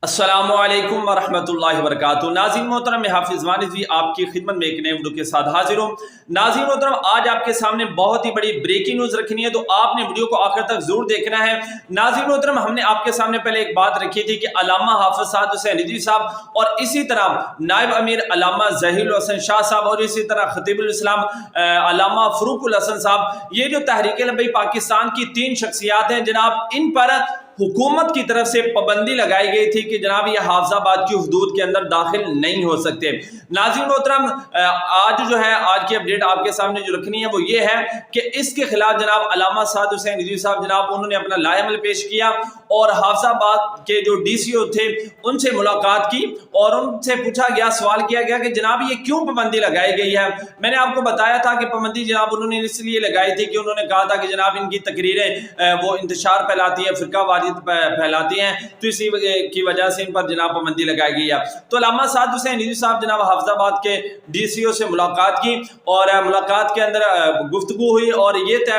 अस्सलामुअलैकुम वरहमतुल्लाहि वबरकातुहू। नाज़रीन मोहतरम, मैं हाफिज़ वानिज़ आपकी खिदमत में एक नए वीडियो के साथ हाजिर हूँ। नाज़रीन मोहतरम, आज आपके सामने बहुत ही बड़ी ब्रेकिंग न्यूज़ रखनी है, तो आपने वीडियो को आखिर तक जरूर देखना है। नाज़रीन मोहतरम, हमने आपके सामने पहले एक बात रखी थी कि अल्लामा हाफिज़ साद हुसैन रिज़वी साहब और इसी तरह नायब अमीर अल्लामा ज़हीरुल हसन शाह साहब और इसी तरह खतीबुल इस्लाम अल्लामा फ़रूकुल हसन साहब, ये जो तहरीक लब्बैक पाकिस्तान की तीन शख्सियात हैं जनाब, इन पर हुकूमत की तरफ से पाबंदी लगाई गई थी कि जनाब ये हाफिजाबाद की हुदूद के अंदर दाखिल नहीं हो सकते। नाज़रीन मोहतरम, आज जो है आज की अपडेट आपके सामने जो रखनी है वो ये है कि इसके खिलाफ जनाब अल्लामा साद हुसैन रिज़वी साहब जनाब उन्होंने अपना लाएअमल पेश किया और हाफिजाबाद के जो DCO थे उनसे मुलाकात की और उनसे पूछा गया, सवाल किया गया कि जनाब ये क्यों पाबंदी लगाई गई है। मैंने आपको बताया था कि पाबंदी जनाब उन्होंने इसलिए लगाई थी कि उन्होंने कहा था कि जनाब इनकी तकरीरें वो इंतशार फैलाती है, फिरका फैलाती हैं, तो इसी की वजह से इन पर जनाब पाबंदी लगाई गई है। तो अल्लामा साद हुसैन रिज़वी साहब जनाब हाफिजाबाद के DCO से मुलाकात की और मुलाकात के अंदर गुफ्तगू हुई और ये तय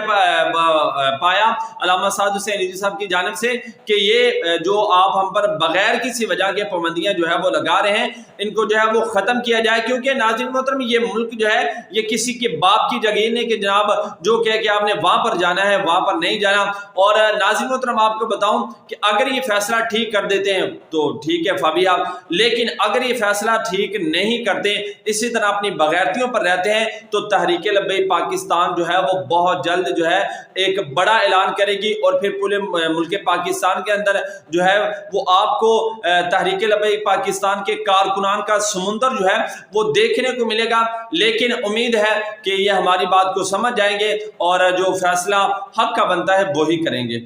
पाया अल्लामा साद हुसैन रिज़वी साहब की जानिब से कि ये जो आप हम पर बगैर किसी वजह के पाबंदियां जो है वो लगा रहे हैं, इनको जो है वो ख़त्म किया जाए, क्योंकि नाज़रीन मोहतरम ये मुल्क जो है ये किसी के बाप की जगह नहीं कि जनाब जो कहे कि आपने वहाँ पर जाना है वहाँ पर नहीं जाना। और नाज़रीन मोहतरम आपको बताऊं कि अगर ये फैसला ठीक कर देते हैं तो ठीक है फाबिया, लेकिन अगर ये फैसला ठीक नहीं करते, इसी तरह अपनी बगैरतियों पर रहते हैं, तो तहरीक लब्बैक पाकिस्तान जो है वो बहुत जल्द जो है एक बड़ा ऐलान करेगी और फिर पूरे मुल्क पाकिस्तान के अंदर जो है वो आपको तहरीक लब्बैक पाकिस्तान के कारकुनान का समुंदर जो है वो देखने को मिलेगा। लेकिन उम्मीद है कि ये हमारी बात को समझ जाएंगे और जो फैसला हक का बनता है वो ही करेंगे।